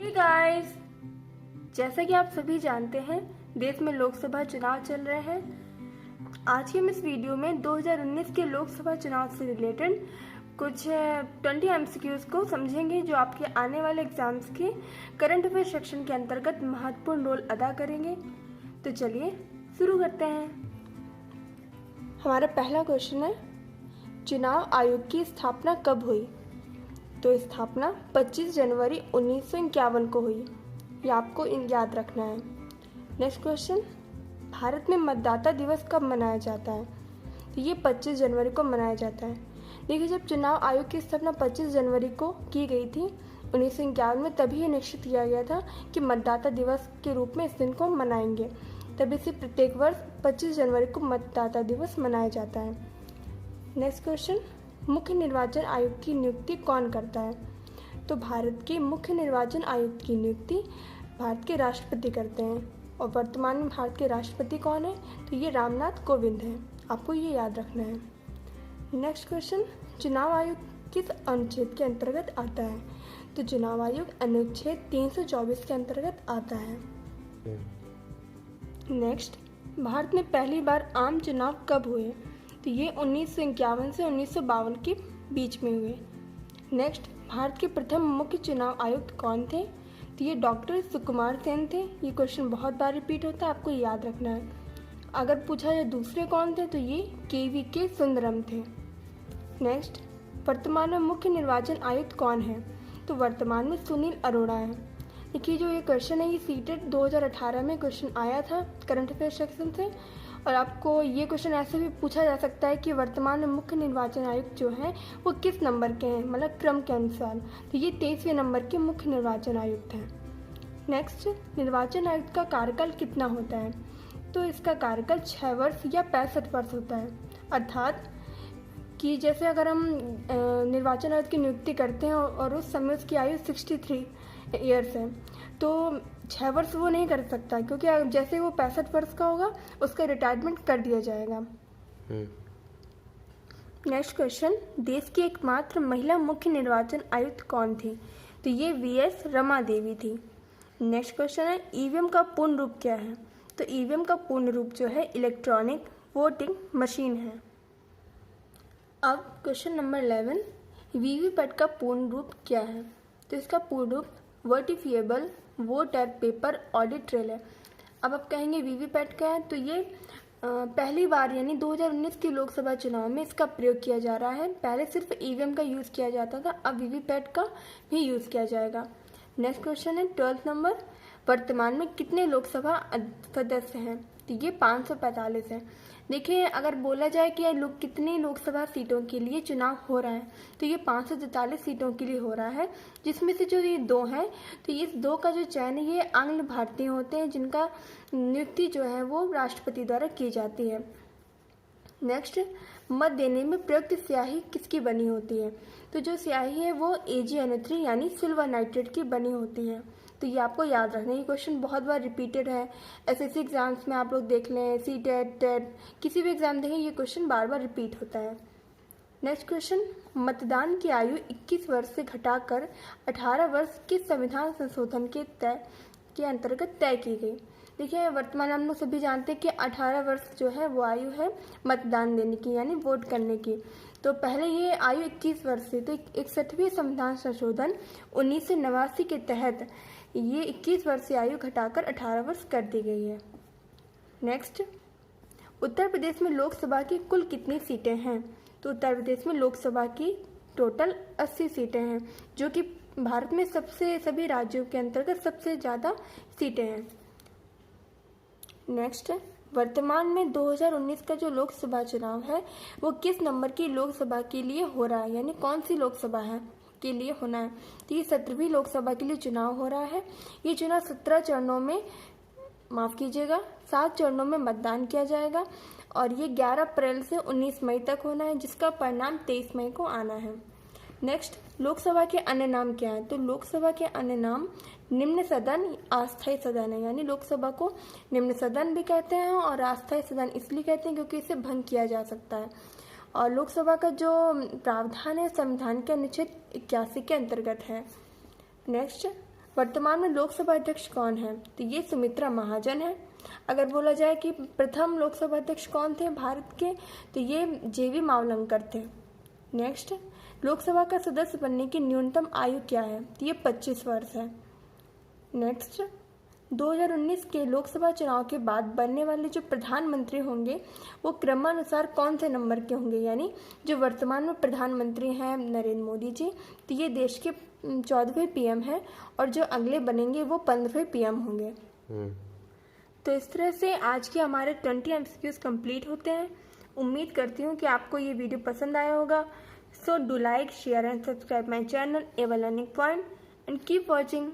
Hey guys, जैसा कि आप सभी जानते हैं देश में लोकसभा चुनाव चल रहे हैं। आज के हम इस वीडियो में 2019 के लोकसभा चुनाव से रिलेटेड कुछ 20 एमसीक्यूज को समझेंगे जो आपके आने वाले एग्जाम्स के करंट अफेयर सेक्शन के अंतर्गत महत्वपूर्ण रोल अदा करेंगे। तो चलिए शुरू करते हैं। हमारा पहला क्वेश्चन है, चुनाव आयोग की स्थापना कब हुई? तो स्थापना 25 जनवरी 1951 को हुई। ये आपको याद रखना है। नेक्स्ट क्वेश्चन, भारत में मतदाता दिवस कब मनाया जाता है? तो ये 25 जनवरी को मनाया जाता है। देखिए, जब चुनाव आयोग की स्थापना 25 जनवरी को की गई थी 1951 में, तभी ये निश्चित किया गया था कि मतदाता दिवस के रूप में इस दिन को मनाएंगे। तभी से प्रत्येक वर्ष 25 जनवरी को मतदाता दिवस मनाया जाता है। नेक्स्ट क्वेश्चन, मुख्य निर्वाचन आयुक्त की नियुक्ति कौन करता है? तो भारत के मुख्य निर्वाचन आयुक्त की नियुक्ति भारत के राष्ट्रपति करते हैं। और वर्तमान में भारत के राष्ट्रपति कौन है? तो ये रामनाथ कोविंद हैं। आपको ये याद रखना है। नेक्स्ट क्वेश्चन, चुनाव आयोग किस अनुच्छेद के अंतर्गत आता है? तो चुनाव आयोग अनुच्छेद 324 के अंतर्गत आता है। नेक्स्ट, भारत में पहली बार आम चुनाव कब हुए? तो ये 1951 से 1952 के बीच में हुए। नेक्स्ट, भारत के प्रथम मुख्य चुनाव आयुक्त कौन थे? तो ये डॉक्टर सुकुमार सेन थे। ये क्वेश्चन बहुत बार रिपीट होता है, आपको याद रखना है। अगर पूछा जाए दूसरे कौन थे, तो ये के सुंदरम थे। नेक्स्ट, वर्तमान में मुख्य निर्वाचन आयुक्त कौन है? तो वर्तमान में सुनील अरोड़ा है। देखिए, जो ये क्वेश्चन है ये सीटेट 2018 में क्वेश्चन आया था करंट अफेयर सेक्शन से। और आपको ये क्वेश्चन ऐसे भी पूछा जा सकता है कि वर्तमान में मुख्य निर्वाचन आयुक्त जो हैं वो किस नंबर के हैं, मतलब क्रम के अनुसार। तो ये 23वें नंबर के मुख्य निर्वाचन आयुक्त हैं। नेक्स्ट, निर्वाचन आयुक्त का कार्यकाल कितना होता है? तो इसका कार्यकाल 6 वर्ष या 65 वर्ष होता है। अर्थात कि जैसे अगर हम निर्वाचन आयुक्त की नियुक्ति करते हैं और उस समय उसकी आयु 63 ईयर्स है, तो 6 वर्ष वो नहीं कर सकता, क्योंकि जैसे वो 65 वर्ष का होगा उसका रिटायरमेंट कर दिया जाएगा। नेक्स्ट क्वेश्चन, देश की एकमात्र महिला मुख्य निर्वाचन आयुक्त कौन थी? तो ये वीएस रमा देवी थी। नेक्स्ट क्वेश्चन है, ईवीएम का पूर्ण रूप क्या है? तो ईवीएम का पूर्ण रूप जो है इलेक्ट्रॉनिक वोटिंग मशीन है। अब क्वेश्चन नंबर 11, वीवीपैट का पूर्ण रूप क्या है? तो इसका पूर्ण रूप verifiable vote at paper audit trail है। अब आप कहेंगे वीवीपैट क्या है? तो ये पहली बार यानी 2019 के लोकसभा चुनाव में इसका प्रयोग किया जा रहा है। पहले सिर्फ ईवीएम का यूज़ किया जाता था, अब वीवीपैट का भी यूज़ किया जाएगा। नेक्स्ट क्वेश्चन है 12th नंबर, वर्तमान में कितने लोकसभा सदस्य हैं? तो ये 545 है। देखिए, अगर बोला जाए कि लोग कितनी लोकसभा सीटों के लिए चुनाव हो रहा है, तो ये 543 सीटों के लिए हो रहा है, जिसमें से जो ये 2 हैं, तो इस 2 का जो चयन है ये आंग्ल भारतीय होते हैं, जिनका नियुक्ति जो है वो राष्ट्रपति द्वारा की जाती है। नेक्स्ट, मत देने में प्रयुक्त स्याही किसकी बनी होती है? तो जो स्याही है वो AgNO3 यानी सिल्वर नाइट्रेट की बनी होती है। तो ये आपको याद रखना है। ये क्वेश्चन बहुत बार रिपीटेड है। SSC एग्जाम्स में आप लोग देख लें, सीटेट, टेट, किसी भी एग्जाम देखें, ये क्वेश्चन बार बार रिपीट होता है। नेक्स्ट क्वेश्चन, मतदान की आयु 21 वर्ष से घटाकर 18 वर्ष किस संविधान संशोधन के अंतर्गत तय की गई? देखिए, वर्तमान में हम लोग सभी जानते हैं कि 18 वर्ष जो है वो आयु है मतदान देने की, यानी वोट करने की। तो पहले ये आयु 21 वर्ष थी, तो 61वें संविधान संशोधन 1989 के तहत ये 21 वर्ष की आयु घटाकर 18 वर्ष कर दी गई है। नेक्स्ट, उत्तर प्रदेश में लोकसभा की कुल कितनी सीटें हैं? तो उत्तर प्रदेश में लोकसभा की टोटल 80 सीटें हैं, जो कि भारत में सभी राज्यों के अंतर्गत सबसे ज़्यादा सीटें हैं। नेक्स्ट, वर्तमान में 2019 का जो लोकसभा चुनाव है वो किस नंबर की लोकसभा के लिए हो रहा है, यानी कौन सी लोकसभा है के लिए होना है? तो ये 17वीं लोकसभा के लिए चुनाव हो रहा है। ये चुनाव 17 चरणों में, माफ़ कीजिएगा, 7 चरणों में मतदान किया जाएगा और ये 11 अप्रैल से 19 मई तक होना है, जिसका परिणाम 23 मई को आना है। नेक्स्ट, लोकसभा के अन्य नाम क्या है? तो लोकसभा के अन्य नाम निम्न सदन, अस्थायी सदन है, यानी लोकसभा को निम्न सदन भी कहते हैं और अस्थायी सदन इसलिए कहते हैं क्योंकि इसे भंग किया जा सकता है। और लोकसभा का जो प्रावधान है संविधान के अनुच्छेद 81 के अंतर्गत है। नेक्स्ट, वर्तमान में लोकसभा अध्यक्ष कौन है? तो ये सुमित्रा महाजन है। अगर बोला जाए कि प्रथम लोकसभा अध्यक्ष कौन थे भारत के, तो ये जेवी मावलंकर थे। नेक्स्ट, लोकसभा का सदस्य बनने की न्यूनतम आयु क्या है? तो ये 25 वर्ष है। नेक्स्ट, 2019 के लोकसभा चुनाव के बाद बनने वाले जो प्रधानमंत्री होंगे वो क्रमानुसार कौन से नंबर के होंगे? यानी जो वर्तमान में प्रधानमंत्री हैं नरेंद्र मोदी जी, तो ये देश के 14वें पीएम हैं और जो अगले बनेंगे वो 15वें पीएम होंगे। तो इस तरह से आज के हमारे 20 MCQs कंप्लीट होते हैं। उम्मीद करती हूँ कि आपको ये वीडियो पसंद आया होगा। So do like, share and subscribe my channel ever learning point and keep watching.